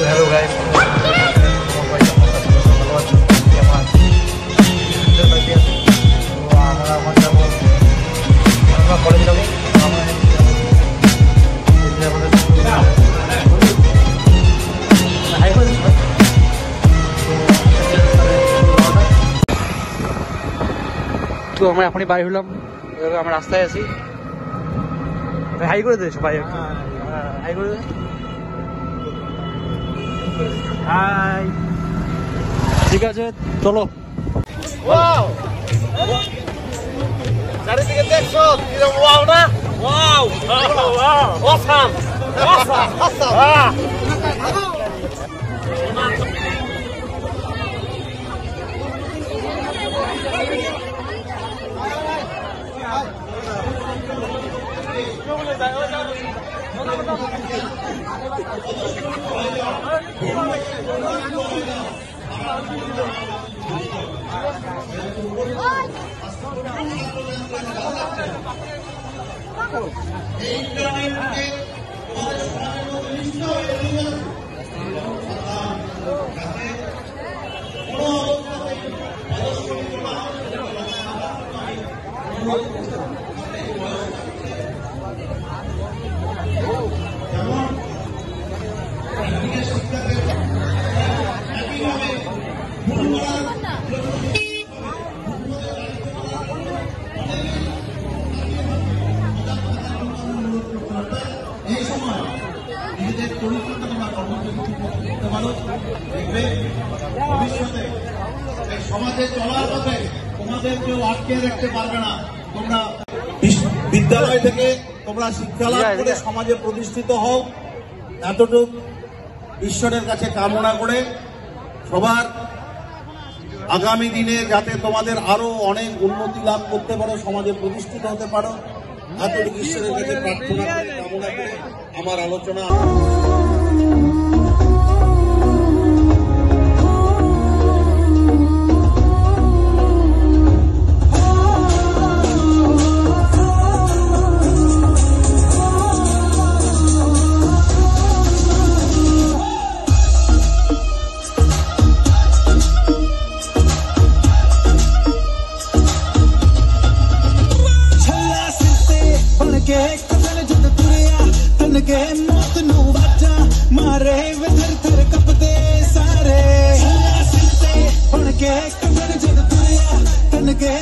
Hello guys, আমরা college যাবো। তো আমরা এখনই বাইরে হলাম, আমরা রাস্তায় আছি। হাই করে দিয়েছো ভাই, হাই করে দে। হাই, ঠিক আছে চলো। চারিদিকে দেখছো কিরকম ওয়াও না? Wow awesome awesome awesome. এই সময় নিজেদের চরিত্রটা তোমরা কর্মসূচি করতে পারো, দেখবে ভবিষ্যতে এই সমাজে চলার পথে তোমাদের কেউ আটকে রাখতে পারবে না। তোমরা বিদ্যালয় থেকে তোমরা শিক্ষা লাভ করে সমাজে প্রতিষ্ঠিত হও, এতটুকু ঈশ্বরের কাছে কামনা করে সবার আগামী দিনে যাতে তোমাদের আরো অনেক উন্নতি লাভ করতে পারো, সমাজে প্রতিষ্ঠিত হতে পারো, এতটুকু ঈশ্বরের কাছে প্রার্থনা করে কামনা করে আমার আলোচনা। मौत नू वाजा मारे वे थर थर कपदे सारे बन के कमर जद तुरिया तन के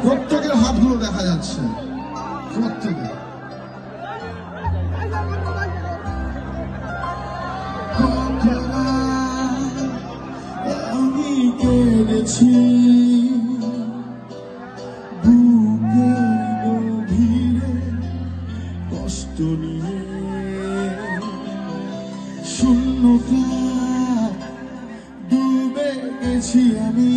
প্রত্যেকের হাতগুলো দেখা যাচ্ছে, প্রত্যেকের। আমি কেঁদেছি বুকের গভীরে কষ্ট নিয়ে, শূন্যতা ডুবে গেছি আমি।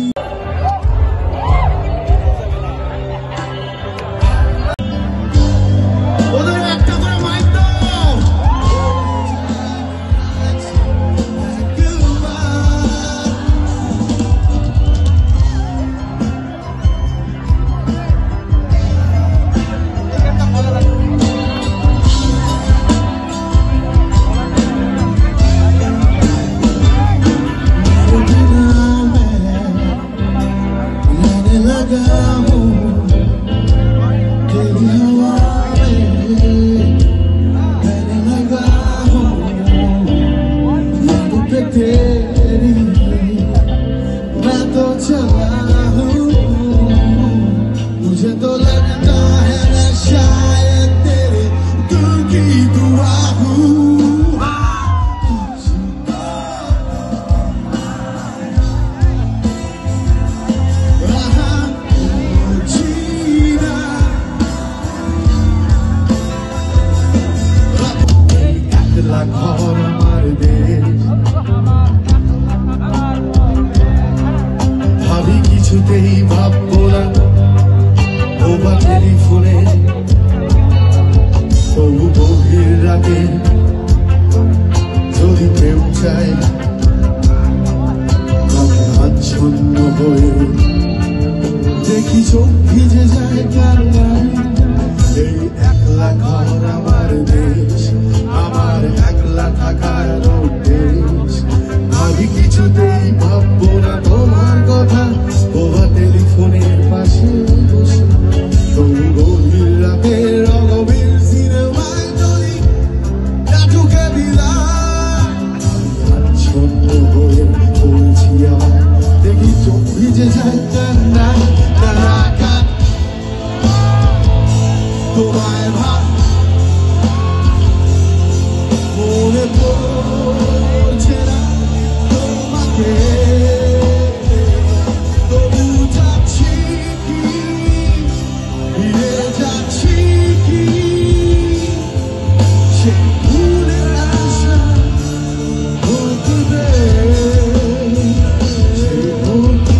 হয়ে দেখি চোখ ভিজে যায় কান্নায়। এই একলা ঘর আমার দেশ, আমার একলা থাকার দেশ। আমি কিছুতেই ভাববো না তোমার কথা, বাবা টেলিফোনের পাশে বসে। তবু গভীর রাতে রঙবের সিনেমায় যদি নাটুকে দিলাম, আচ্ছন্ন হয়ে বলছি আমার, দেখি চোখ ভিজে যায় কান্নায়। তোমায় ভাব মনে পড়ছে না তোমাকে, তবু যাচ্ছি কি ফিরে যাচ্ছি কি সে ভুলের আশা ভুলতে সে ভুলতে।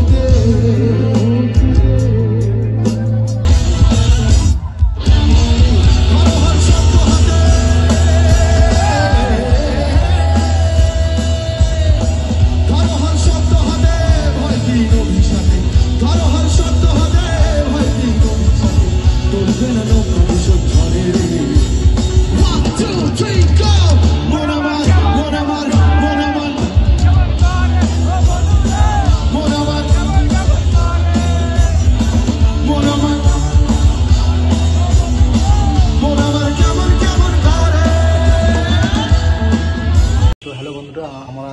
তো হ্যালো বন্ধুরা, আমরা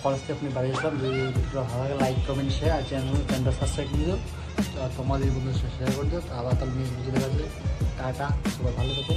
কলেজ থেকে আপনি বাড়ি আসলাম। যদি ভিডিওটা ভালো লাগে লাইক কমেন্ট শেয়ার, আর চ্যানেলটা সাবস্ক্রাইব করে দিও। তো তোমাদের বন্ধুদের শেয়ার করে দিও। তো আবার তাহলে নিয়ে বুঝে দেখা যাবে। টাটা, সবাই ভালো থাকো।